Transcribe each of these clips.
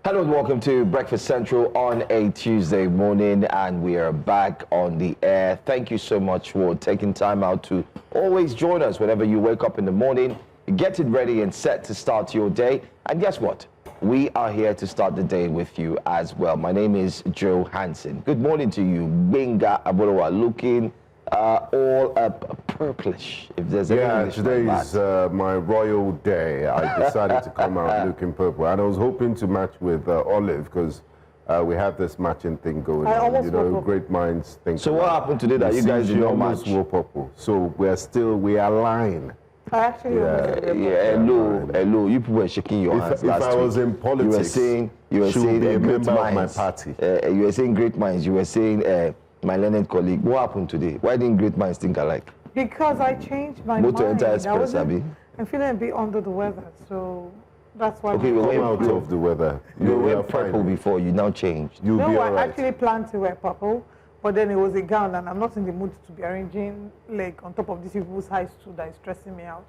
Hello and welcome to Breakfast Central on a Tuesday morning, and we are back on the air. Thank you so much for taking time out to always join us whenever you wake up in the morning, get it ready and set to start your day. And guess what? We are here to start the day with you as well. My name is Joe Hansen. Good morning to you. Benga Aborowa, looking all purplish. If there's any today is my royal day. I decided to come out looking purple, and I was hoping to match with Olive because we have this matching thing going on. You know, great minds think. So what happened today that you guys did not match? Wore purple, so we are aligned. I actually hello. You people were shaking your hands last week. If I was in politics, you were saying be a great member minds. of my party. You were saying great minds. You were saying my learned colleague. What happened today? Why didn't great minds think alike? Because I changed my mind. I'm feeling a bit under the weather, so that's why. Okay, we'll come out of the weather. You were purple before. You now changed. You'll be all right. I actually planned to wear purple. But then it was a gown, and I'm not in the mood to be arranging like on top of these people's high stool that is stressing me out.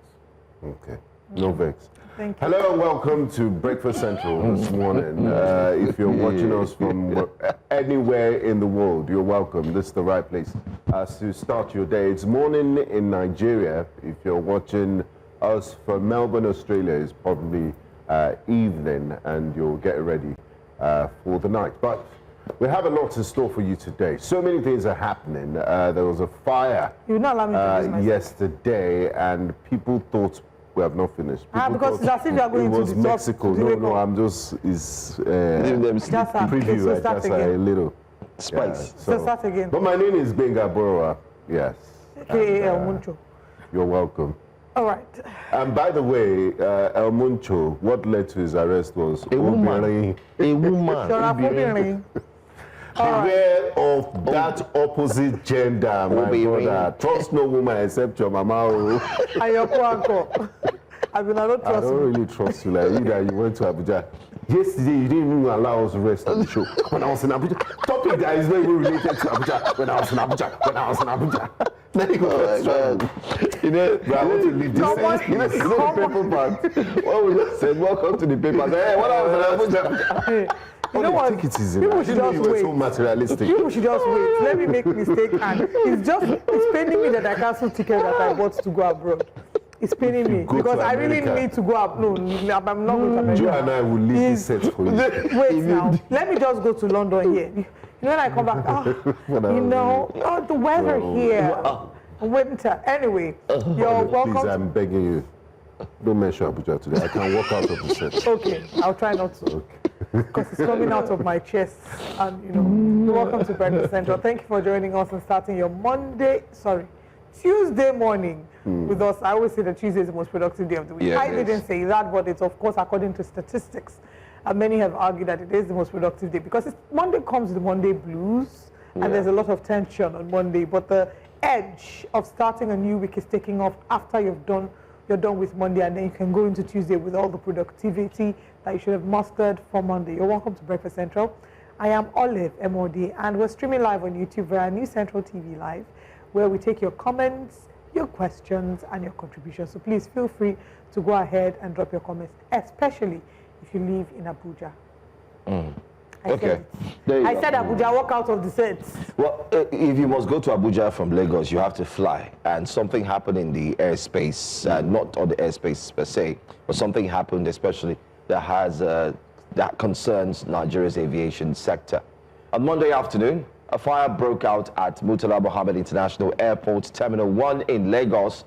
Okay, no vex. Thank you. Hello and welcome to Breakfast Central this morning. If you're watching us from anywhere in the world, you're welcome. This is the right place to start your day. It's morning in Nigeria. If you're watching us from Melbourne, Australia, it's probably evening, and you'll get ready for the night. But we have a lot in store for you today. So many things are happening. There was a fire yesterday, and people thought we have not finished. Because it's as if you are going to the Mexico. No, I'm just preview. Just a little spice. So start again. But my name is Benga Borowa. Yes. El Muncho. You're welcome. All right. And by the way, El Muncho, what led to his arrest was a woman. Beware of that opposite gender, my brother. Trust no woman except your mama. I don't really trust you. Like either you went to Abuja. Yesterday, you didn't even allow us to rest on the show. When I was in Abuja, topic that is not even related to Abuja. When I was in Abuja. Let me go. You know, I want to leave this. You know the paper part. What we just said, welcome to the paper. Hey, what I was in Abuja. You know what? People should just wait. So materialistic. People should just wait. Let me make a mistake, and it's paining me that I cancelled ticket that I bought to go abroad. It's paining me because I really need to go up. No, I'm not going to America. Joe and I will leave this set for you. Wait now. Let me just go to London here. You know, when I come back, the weather here, winter. Anyway, you're welcome. Please, I'm begging you. Don't mention Abuja today. I can walk out of the set. Okay, I'll try not to. Okay. Because it's coming out of my chest. And, you're welcome to Breakfast Central. Thank you for joining us and starting your Tuesday morning with us. I always say that Tuesday is the most productive day of the week. I didn't say that, but it's, of course, according to statistics. And many have argued that it is the most productive day because Monday comes with Monday blues, and there's a lot of tension on Monday. But the edge of starting a new week is taking off after you're done with Monday, and then you can go into Tuesday with all the productivity that you should have mustered for Monday. You're welcome to Breakfast Central. I am Olive, MOD, and we're streaming live on YouTube via New Central TV Live, where we take your comments, your questions, and your contributions. So please feel free to go ahead and drop your comments, especially if you live in Abuja. I said Abuja, walk out of the set. Well, if you must go to Abuja from Lagos, you have to fly. And something happened in the airspace, not on the airspace per se, but something happened especially that concerns Nigeria's aviation sector. On Monday afternoon, a fire broke out at Murtala Muhammed International Airport Terminal 1 in Lagos,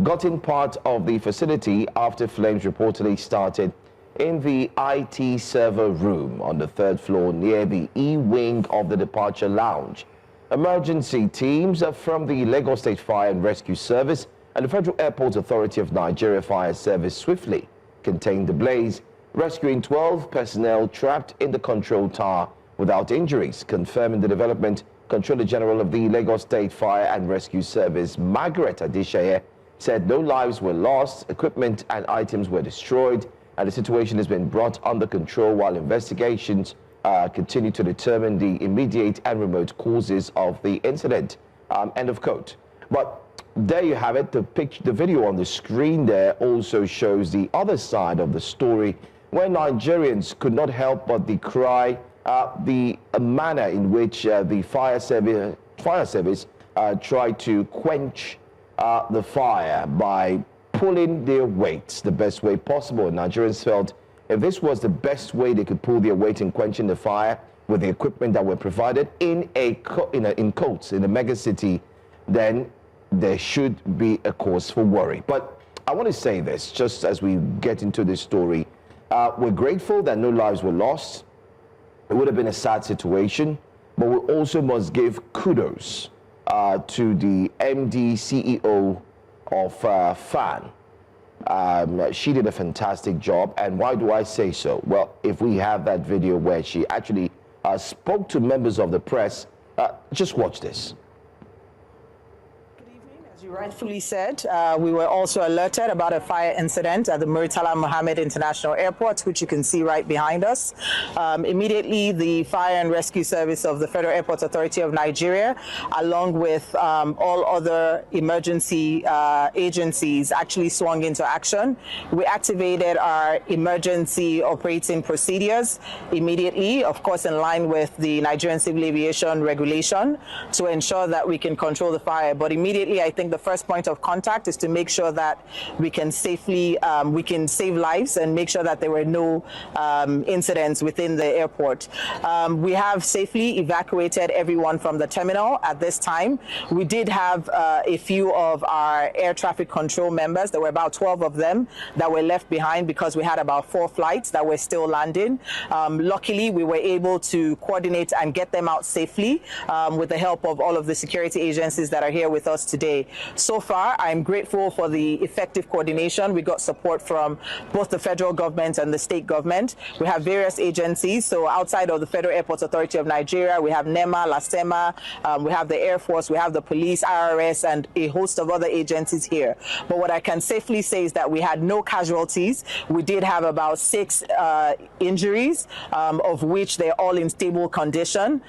gutting part of the facility after flames reportedly started in the IT server room on the third floor near the E-wing of the departure lounge. Emergency teams from the Lagos State Fire and Rescue Service and the Federal Airport Authority of Nigeria Fire Service swiftly contained the blaze, rescuing 12 personnel trapped in the control tower without injuries. Confirming the development, Controller General of the Lagos State Fire and Rescue Service, Margaret Adeshaye, said no lives were lost, equipment and items were destroyed, and the situation has been brought under control while investigations continue to determine the immediate and remote causes of the incident. End of quote. But there you have it. The video on the screen there also shows the other side of the story where Nigerians could not help but decry the manner in which the fire service tried to quench the fire by pulling their weight the best way possible. Nigerians felt if this was the best way they could pull their weight in quenching the fire with the equipment that were provided in quotes, in a megacity, then there should be a cause for worry. But I want to say this, just as we get into this story, we're grateful that no lives were lost. It would have been a sad situation, but we also must give kudos to the MD CEO of FAN. She did a fantastic job. And why do I say so? Well, if we have that video where she actually spoke to members of the press, just watch this. As you rightfully said, we were also alerted about a fire incident at the Murtala Muhammed International Airport, which you can see right behind us. Immediately, the Fire and Rescue Service of the Federal Airports Authority of Nigeria, along with all other emergency agencies, actually swung into action. We activated our emergency operating procedures immediately, of course, in line with the Nigerian Civil Aviation regulation, to ensure that we can control the fire. But immediately, I think the first point of contact is to make sure that we can safely, we can save lives and make sure that there were no incidents within the airport. We have safely evacuated everyone from the terminal at this time. We did have a few of our air traffic control members. There were about 12 of them that were left behind because we had about 4 flights that were still landing. Luckily, we were able to coordinate and get them out safely with the help of all of the security agencies that are here with us today. So far, I'm grateful for the effective coordination. We got support from both the federal government and the state government. We have various agencies. So outside of the Federal Airports Authority of Nigeria, we have NEMA, LASEMA, we have the Air Force, we have the police, IRS, and a host of other agencies here. But what I can safely say is that we had no casualties. We did have about 6 injuries, of which they're all in stable condition.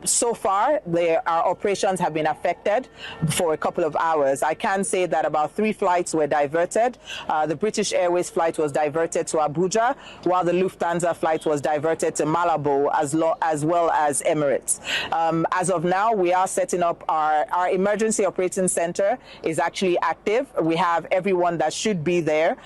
So far, our operations have been affected for a couple of hours. I can say that about 3 flights were diverted. The British Airways flight was diverted to Abuja, while the Lufthansa flight was diverted to Malabo, as well as Emirates. As of now, we are setting up our emergency operating center is actually active. We have everyone that should be there,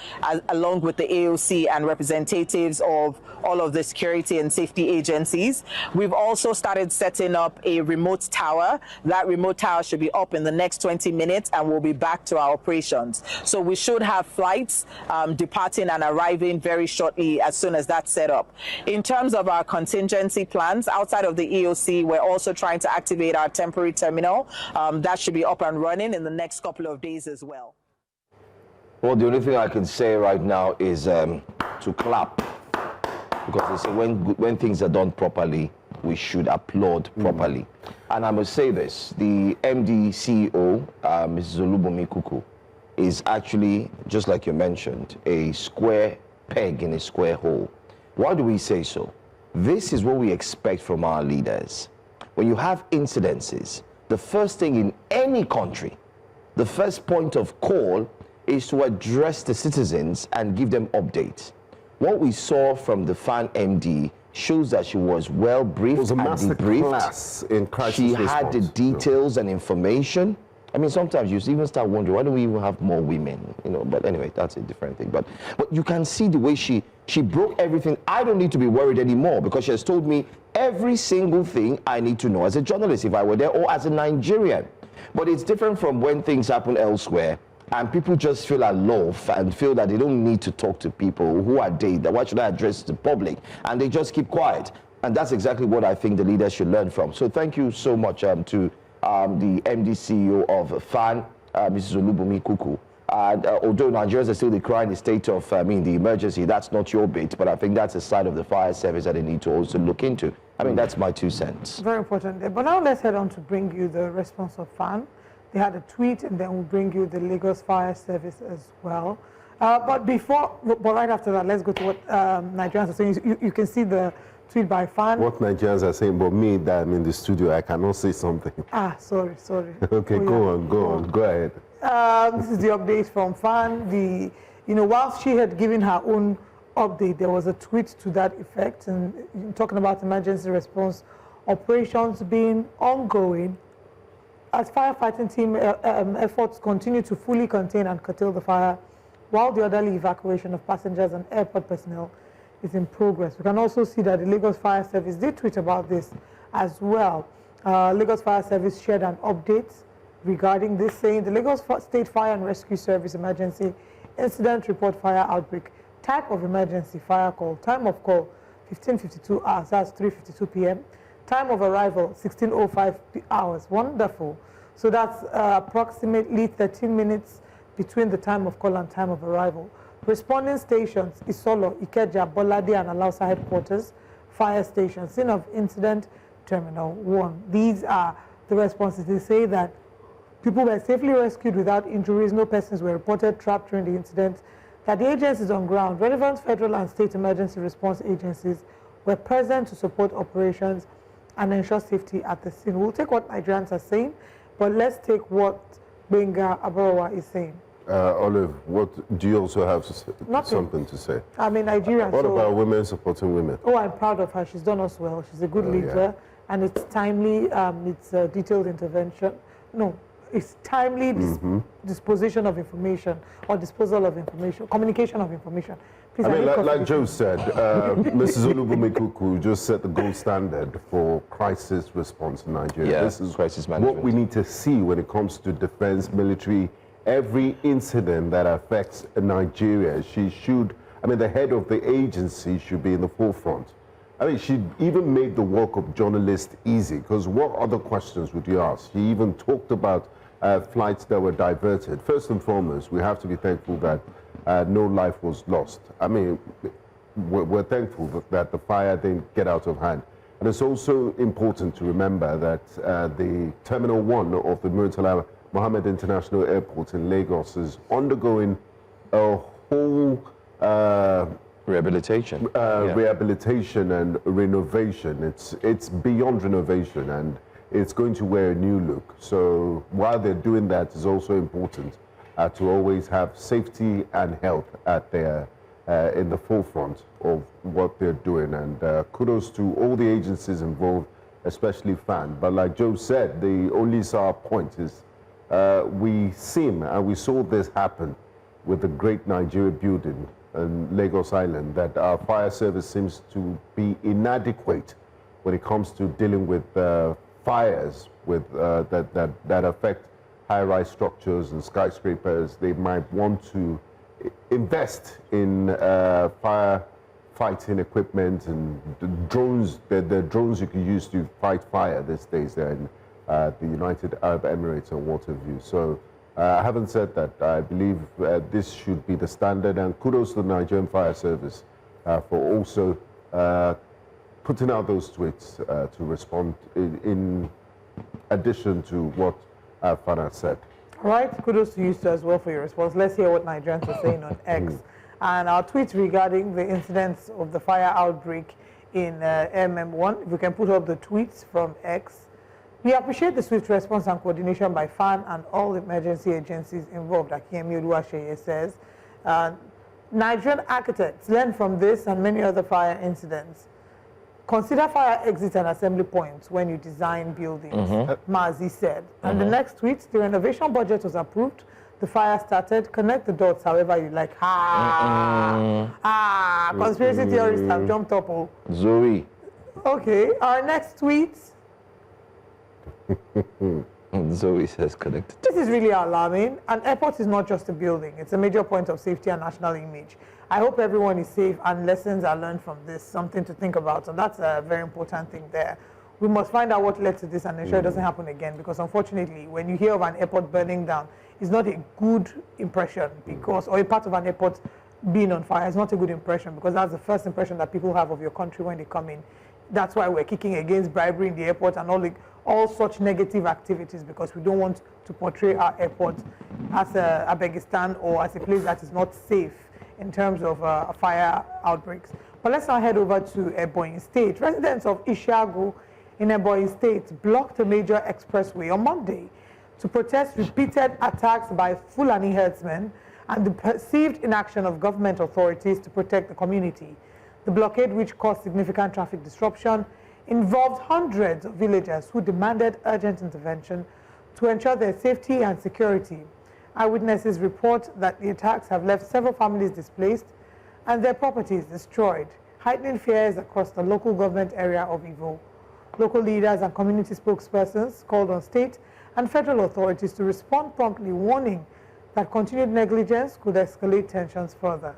along with the AOC and representatives of all of the security and safety agencies. We've also started setting up a remote tower. That remote tower should be up in the next 20 minutes and we'll be back to our operations. So we should have flights departing and arriving very shortly as soon as that's set up. In terms of our contingency plans, outside of the EOC, we're also trying to activate our temporary terminal. That should be up and running in the next couple of days as well. Well, the only thing I can say right now is to clap, because they say when things are done properly, we should applaud properly. And I must say this, the MD CEO, Mrs. Olubomi Kuku, is actually, just like you mentioned, a square peg in a square hole. Why do we say so? This is what we expect from our leaders. When you have incidences, the first thing in any country, the first point of call is to address the citizens and give them updates. What we saw from the FAN MD shows that she was well briefed. It was a master class in crisis response. She had the details and information. I mean, sometimes you even start wondering, why don't we even have more women? You know, but anyway, that's a different thing. But you can see the way she broke everything. I don't need to be worried anymore because she has told me every single thing I need to know as a journalist if I were there, or as a Nigerian. But it's different from when things happen elsewhere and people just feel aloof and feel that they don't need to talk to people. Who are they? Why should I address the public? And they just keep quiet. And that's exactly what I think the leaders should learn from. So thank you so much to the MD CEO of FAN, Mrs. Olubomi Kuku. Although Nigerians are still decrying the state of, the emergency, that's not your bit, but I think that's a side of the fire service that they need to also look into. I mean, that's my 2 cents. Very important. But now let's head on to bring you the response of FAN. They had a tweet, and then we'll bring you the Lagos Fire Service as well. But right after that, let's go to what Nigerians are saying. You can see the tweet by FAN. What Nigerians are saying, but me, that I'm in the studio, I cannot say something. Sorry. Okay, go ahead. This is the update from FAN. Whilst she had given her own update, there was a tweet to that effect, and talking about emergency response operations being ongoing as firefighting team efforts continue to fully contain and curtail the fire, while the orderly evacuation of passengers and airport personnel is in progress. We can also see that the Lagos Fire Service did tweet about this as well. Lagos Fire Service shared an update regarding this, saying the Lagos State Fire and Rescue Service emergency incident report fire outbreak, type of emergency fire call, time of call 15:52 hours, that's 3:52 p.m. Time of arrival 16:05 hours. Wonderful. So that's approximately 13 minutes between the time of call and time of arrival. Responding stations: Isolo, Ikeja, Bolade, and Alausa headquarters, fire station, scene of incident, Terminal 1. These are the responses. They say that people were safely rescued without injuries, no persons were reported trapped during the incident, that the agencies on ground, relevant federal and state emergency response agencies, were present to support operations and ensure safety at the scene. We'll take what Nigerians are saying, but let's take what Benga Abarawa is saying. Olive, what do you also have something to say? I'm in Nigeria. What about women supporting women? Oh, I'm proud of her. She's done us well. She's a good leader, and it's timely. It's a detailed intervention. No, it's timely disposition of information or disposal of information, communication of information. Please, I mean, like Joe said, Mrs. Olubumikuku just set the gold standard for crisis response in Nigeria. Yeah, this is crisis management. What we need to see when it comes to defense, military, every incident that affects Nigeria. She should, I mean, the head of the agency should be in the forefront. I mean, she even made the work of journalists easy, because what other questions would you ask? She even talked about flights that were diverted. First and foremost, we have to be thankful that no life was lost. I mean, we're thankful that the fire didn't get out of hand. And it's also important to remember that the Terminal 1 of the Murtala Muhammed International Airport in Lagos is undergoing a whole rehabilitation and renovation. It's beyond renovation, and it's going to wear a new look. So while they're doing that, it's also important to always have safety and health at their in the forefront of what they're doing. And kudos to all the agencies involved, especially FAN. But like Joe said, the only sour point is we saw this happen with the Great Nigeria building in Lagos Island, that our fire service seems to be inadequate when it comes to dealing with fires that affect high-rise structures and skyscrapers. They might want to invest in fire fighting equipment and the drones. The drones you can use to fight fire these days there in the United Arab Emirates and what have you. So having said that, I believe this should be the standard, and kudos to the Nigerian Fire Service for also putting out those tweets to respond in addition to what Fana said. All right, kudos to you as well for your response. Let's hear what Nigerians are saying on X. And our tweets regarding the incidents of the fire outbreak in MM1. If we can put up the tweets from X. We appreciate the swift response and coordination by FAN and all emergency agencies involved, Akiyemi Oluwaseye says. Nigerian architects learn from this and many other fire incidents. Consider fire exit and assembly points when you design buildings, Mazi said. And the next tweet, the renovation budget was approved, the fire started, connect the dots however you like. Conspiracy theorists have jumped up. Oh. Zoe. Okay, our next tweet. Zoe says connected. This is really alarming. An airport is not just a building. It's a major point of safety and national image. I hope everyone is safe and lessons are learned from this, something to think about. So that's a very important thing there. We must find out what led to this and ensure it doesn't happen again, because unfortunately, when you hear of an airport burning down, it's not a good impression, because, or a part of an airport being on fire is not a good impression, because that's the first impression that people have of your country when they come in. That's why we're kicking against bribery in the airport and all such negative activities, because we don't want to portray our airport as a Abegistan or as a place that is not safe in terms of fire outbreaks. But let's now head over to Ebonyi State. Residents of Ishagu in Ebonyi State blocked a major expressway on Monday to protest repeated attacks by Fulani herdsmen and the perceived inaction of government authorities to protect the community. The blockade, which caused significant traffic disruption, involved hundreds of villagers who demanded urgent intervention to ensure their safety and security. Eyewitnesses report that the attacks have left several families displaced and their properties destroyed, heightening fears across the local government area of Ivo. Local leaders and community spokespersons called on state and federal authorities to respond promptly, warning that continued negligence could escalate tensions further.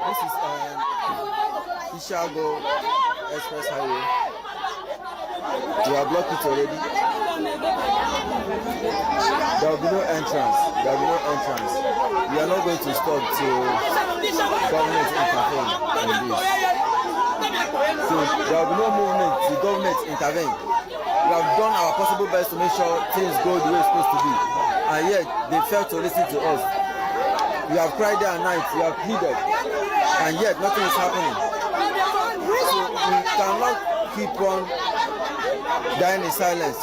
This is Ishago Express Highway. We have blocked it already. There will be no entrance. There will be no entrance. We are not going to stop till government intervene in this. So there will be no movement till government intervene. We have done our possible best to make sure things go the way it's supposed to be. And yet they failed to listen to us. We have cried day and night, we have pleaded, and yet nothing is happening. So we cannot keep on dying in silence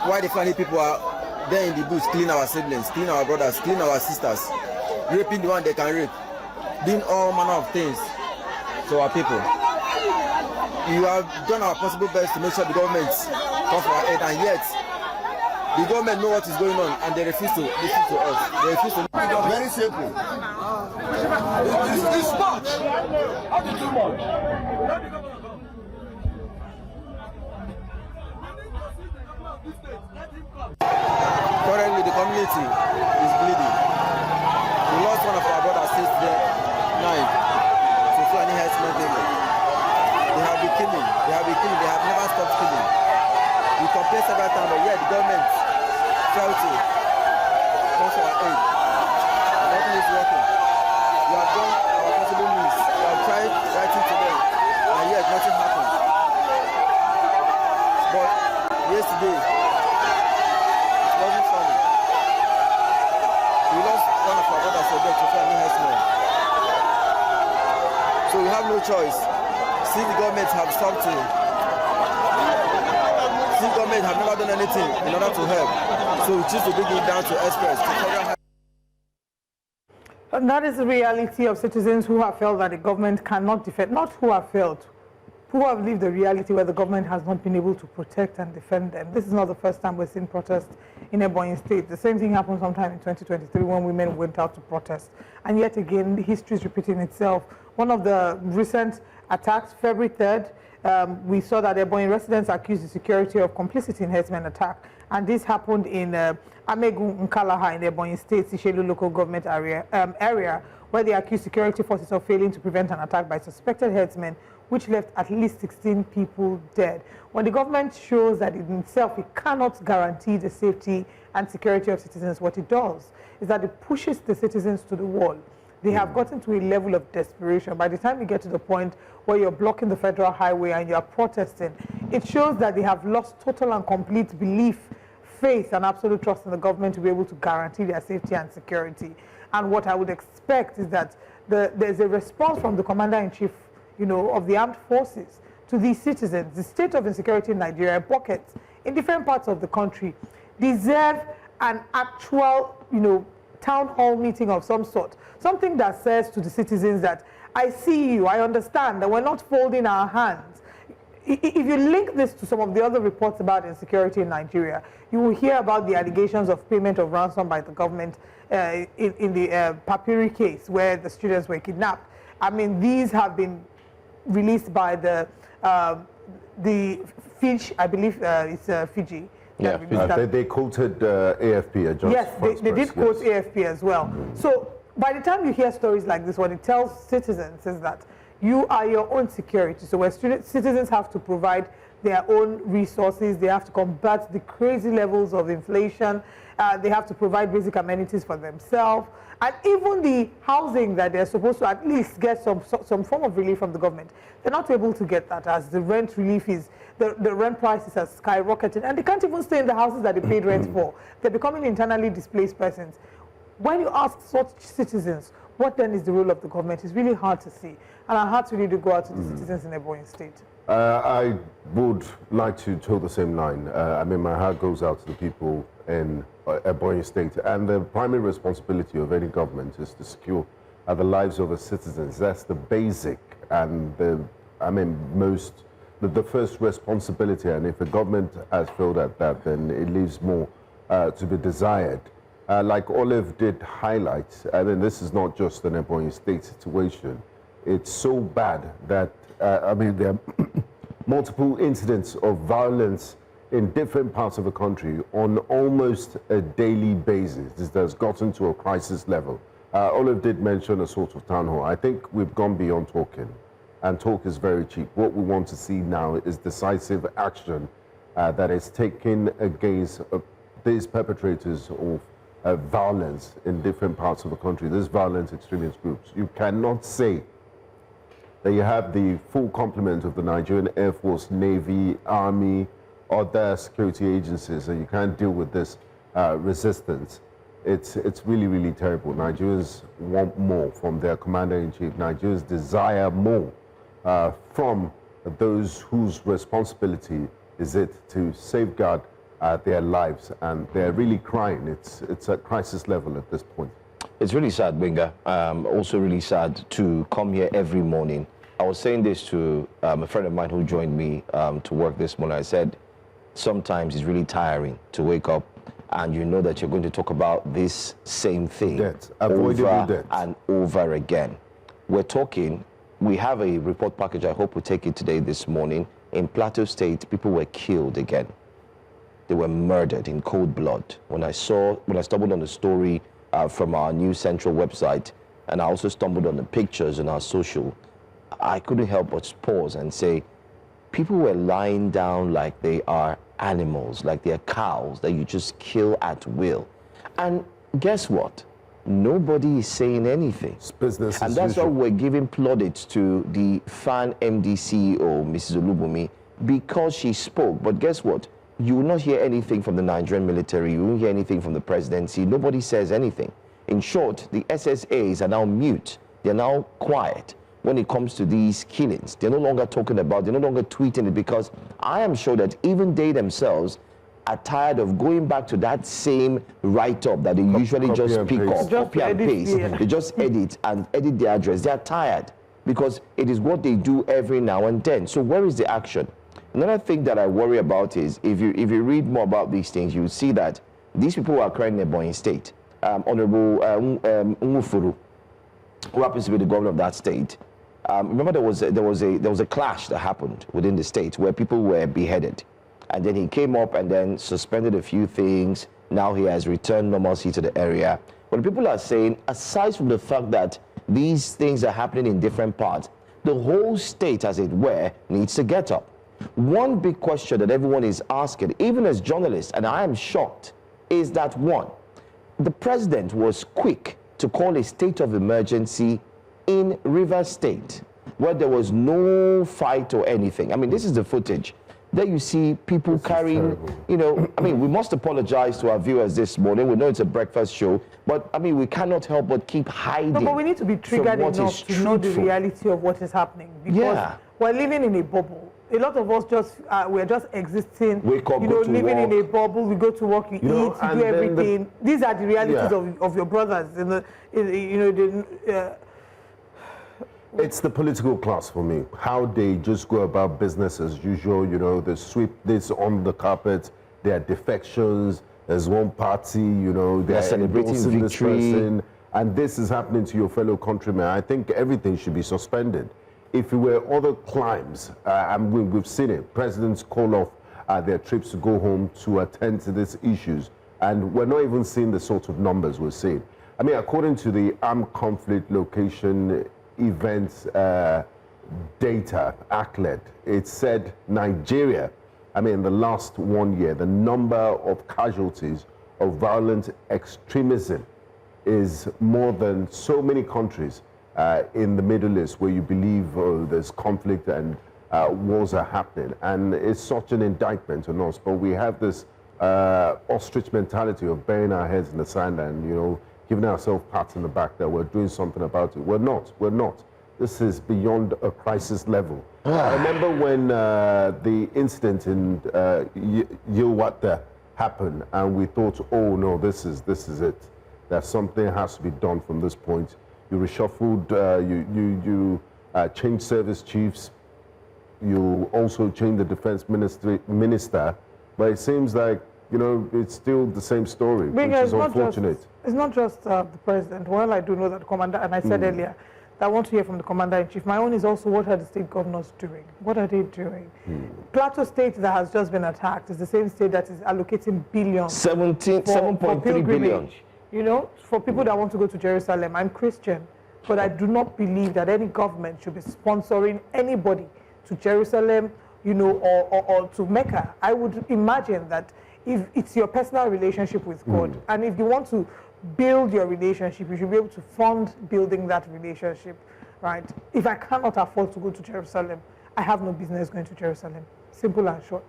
while the family people are there in the bush killing our siblings, killing our brothers, killing our sisters, raping the one they can rape, doing all manner of things to our people. We have done our possible best to make sure the government comes for our aid, and yet the government know what is going on and they refuse to listen to us. They refuse to. Very simple. It's much. How to do much? Currently, the community is bleeding. We lost one of our brothers since the night to Fulani herdsmen village. They have been killing. They have been killing. They have never stopped killing. We complained several times, but yet the government failed to come for our aid. Nothing is working. We have done our possible means. We have tried writing to them, and yet nothing happened. But yesterday, it wasn't funny. We lost one of our brothers to Fulani herdsmen. So we have no choice. Since the government have stopped to, since government have never done anything in order to help, so we choose to bring it down to express to federal. And that is the reality of citizens who have felt that the government cannot defend, not who have felt, who have lived a reality where the government has not been able to protect and defend them. This is not the first time we've seen protests in Ebonyi State. The same thing happened sometime in 2023 when women went out to protest. And yet again, history is repeating itself. One of the recent attacks, February 3rd, we saw that Ebonyi residents accused the security of complicity in herdsmen attack. And this happened in Amegu Nkalaha in the Ebonyi State, Ishelu local government area, where they accused security forces of failing to prevent an attack by suspected herdsmen, which left at least 16 people dead. When the government shows that in itself it cannot guarantee the safety and security of citizens, what it does is that it pushes the citizens to the wall. They have gotten to a level of desperation. By the time you get to the point where you're blocking the federal highway and you're protesting, it shows that they have lost total and complete belief, faith, and absolute trust in the government to be able to guarantee their safety and security. And what I would expect is that there's a response from the commander-in-chief, of the armed forces to these citizens. The state of insecurity in Nigeria, buckets in different parts of the country, deserve an actual, town hall meeting of some sort. Something that says to the citizens that, I see you, I understand that we're not folding our hands. If you link this to some of the other reports about insecurity in Nigeria, you will hear about the allegations of payment of ransom by the government in the Papiri case where the students were kidnapped. I mean, these have been released by the Fiji, I believe it's Fiji. Yeah, they quoted AFP. Yes, they did quote AFP as well. So by the time you hear stories like this, what it tells citizens is that you are your own security. So where citizens have to provide their own resources, they have to combat the crazy levels of inflation, they have to provide basic amenities for themselves, and even the housing that they're supposed to at least get some form of relief from the government. They're not able to get that, as the rent relief is, the rent prices are skyrocketed, and they can't even stay in the houses that they paid rent for. They're becoming internally displaced persons. When you ask such citizens, what then is the role of the government, it's really hard to see. And our hearts really do go out to the citizens in Ebonyi State. I would like to toe the same line. I mean, my heart goes out to the people in Ebonyi State, and the primary responsibility of any government is to secure the lives of its citizens. That's the basic and the first responsibility. And if a government has failed at that, then it leaves more to be desired. Like Olive did highlight, I mean, this is not just an Ebonyi State situation. It's so bad that, there are multiple incidents of violence in different parts of the country on almost a daily basis. This has gotten to a crisis level. Olive did mention a sort of town hall. I think we've gone beyond talking, and talk is very cheap. What we want to see now is decisive action that is taken against these perpetrators of violence in different parts of the country, these violent extremist groups. You cannot say that you have the full complement of the Nigerian Air Force, Navy, Army, other security agencies, and you can't deal with this resistance. It's really, really terrible. Nigerians want more from their commander-in-chief. Nigerians desire more from those whose responsibility is it to safeguard their lives, and they're really crying. It's at crisis level at this point. It's really sad, Benga. Also really sad to come here every morning. I was saying this to a friend of mine who joined me to work this morning. I said, sometimes it's really tiring to wake up and you know that you're going to talk about this same thing over and over again. We're talking, we have a report package. I hope we take it today, this morning. In Plateau State, people were killed again. They were murdered in cold blood. When I stumbled on the story from our New Central website, and I also stumbled on the pictures in our social, I couldn't help but pause and say, people were lying down like they are animals, like they are cows that you just kill at will. And guess what? Nobody is saying anything. It's business and that's why we're giving plaudits to the FAN MD CEO, Mrs. Olubunmi, because she spoke. But guess what? You will not hear anything from the Nigerian military. You won't hear anything from the presidency. Nobody says anything. In short, the SSAs are now mute. They're now quiet when it comes to these killings. They're no longer talking about, they're no longer tweeting it, because I am sure that even they themselves are tired of going back to that same write-up that they usually just pick up, copy and paste. They just edit and edit the address. They're tired because it is what they do every now and then. So where is the action? Another thing that I worry about is if you read more about these things, you will see that these people who are crying in Ebonyi State, Honorable Ngufuru, who happens to be the governor of that state, remember there was a clash that happened within the state where people were beheaded, and then he came up and then suspended a few things. Now he has returned normalcy to the area. But people are saying, aside from the fact that these things are happening in different parts, the whole state, as it were, needs to get up. One big question that everyone is asking, even as journalists, and I am shocked, is that one, the president was quick to call a state of emergency in Rivers State, where there was no fight or anything. I mean, this is the footage. There you see people carrying, you know, I mean, we must apologize to our viewers this morning. We know it's a breakfast show, but I mean, we cannot help but keep hiding. No, but we need to be triggered enough to know the reality of what is happening, because we're living in a bubble. A lot of us we're just existing, wake up, living in a bubble. We go to work, you eat, you do everything. These are the realities of your brothers. It's the political class for me. How they just go about business as usual. You know, they sweep this on the carpet. There are defections. There's one party. You know, they're celebrating victory. This person, and this is happening to your fellow countrymen. I think everything should be suspended. If it were other climes, and we've seen it, presidents call off their trips to go home to attend to these issues, and we're not even seeing the sort of numbers we're seeing. I mean, according to the Armed Conflict Location Events data, ACLED, it said Nigeria, I mean, in the last 1 year, the number of casualties of violent extremism is more than so many countries in the Middle East, where you believe there's conflict and wars are happening. And it's such an indictment on us. But we have this ostrich mentality of burying our heads in the sand and, you know, giving ourselves pats on the back that we're doing something about it. We're not. this is beyond a crisis level. I remember when the incident in Yilwata happened, and we thought, oh no, this is it. That something has to be done from this point. You reshuffled, you changed service chiefs. You also changed the defense minister, but it seems like, you know, it's still the same story, which is unfortunate. It's not just the president. Well, I do know that commander, and I said earlier that I want to hear from the commander-in-chief. My own is also, what are the state governors doing? What are they doing? Plateau State that has just been attacked is the same state that is allocating billions. 7.3 billion. You know, for people that want to go to Jerusalem. I'm Christian, but I do not believe that any government should be sponsoring anybody to Jerusalem, you know, or to Mecca. I would imagine that if it's your personal relationship with God, and if you want to build your relationship, you should be able to fund building that relationship, right? If I cannot afford to go to Jerusalem, I have no business going to Jerusalem. Simple and short.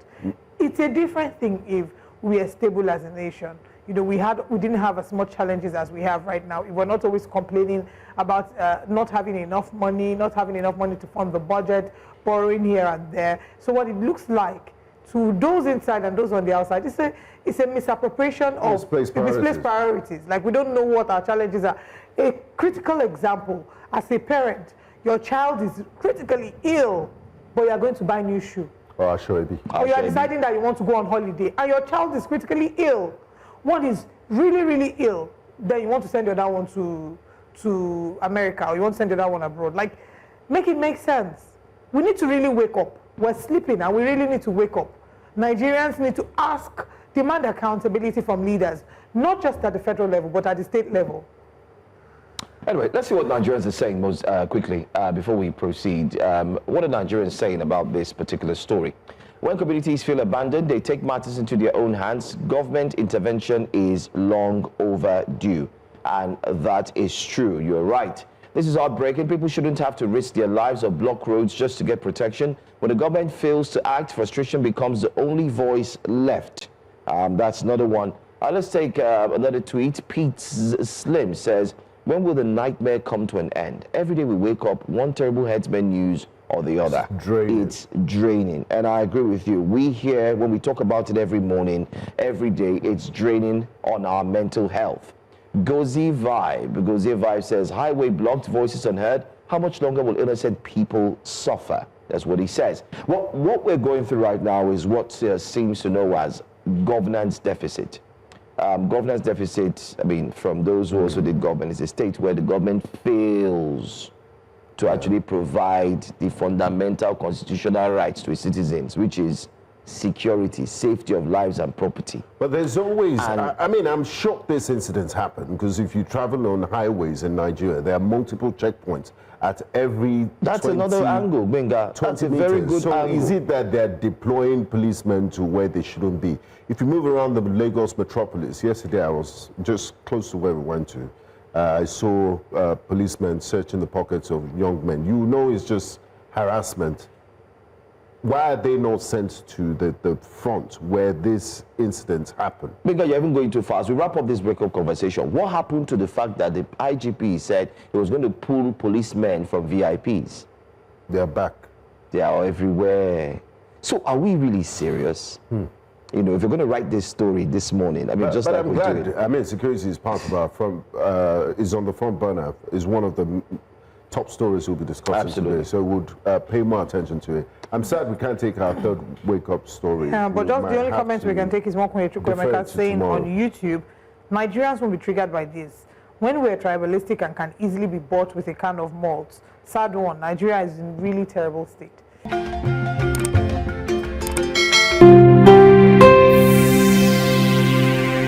It's a different thing if we are stable as a nation. You know, we didn't have as much challenges as we have right now. We're not always complaining about not having enough money to fund the budget, borrowing here and there. So what it looks like to those inside and those on the outside, it's a misappropriation of misplaced priorities. Like, we don't know what our challenges are. A critical example, as a parent, your child is critically ill, but you're going to buy new shoe. Oh, sure. Or you are deciding that you want to go on holiday, and your child is critically ill. One is really, really ill, then you want to send your other one to America, or you want to send your other one abroad. Like, make it make sense. We need to really wake up. We're sleeping, and we really need to wake up. Nigerians need to demand accountability from leaders, not just at the federal level, but at the state level. Anyway, let's see what Nigerians are saying most quickly before we proceed. What are Nigerians saying about this particular story? When communities feel abandoned, they take matters into their own hands. Government intervention is long overdue. And that is true. You're right. This is heartbreaking. People shouldn't have to risk their lives or block roads just to get protection. When the government fails to act, frustration becomes the only voice left. That's another one. Let's take another tweet. Pete Slim says, when will the nightmare come to an end? Every day we wake up, one terrible headsman news or the other. It's draining. And I agree with you. We hear, when we talk about it every morning, every day, it's draining on our mental health. Gozi Vibe says, highway blocked, voices unheard. How much longer will innocent people suffer? That's what he says. What we're going through right now is what seems to know as governance deficit. Governance deficit, I mean, from those who also did government, is a state where the government fails to actually provide the fundamental constitutional rights to its citizens, which is security, safety of lives and property. But there's always, I mean, I'm shocked this incident's happened, because if you travel on highways in Nigeria, there are multiple checkpoints at every That's another angle, Benga. That's a very good angle. Is it that they're deploying policemen to where they shouldn't be? If you move around the Lagos metropolis, yesterday I was just close to where we went to. I saw policemen searching the pockets of young men. You know, it's just harassment. Why are they not sent to the front where this incident happened? Because you're even going too fast. We wrap up this breakup conversation. What happened to the fact that the IGP said he was going to pull policemen from VIPs? They're back. They are everywhere. So are we really serious? You know, if you're going to write this story this morning, I mean, just like we do. I mean, security is part of our front, is on the front burner, is one of the top stories we'll be discussing today, so we'll pay more attention to it. I'm sad we can't take our third wake-up story. Yeah, but just the only comment we can take is Mokwe Chukwemeka saying on YouTube, Nigerians won't be triggered by this. When we're tribalistic and can easily be bought with a can of malt, sad one, Nigeria is in really terrible state.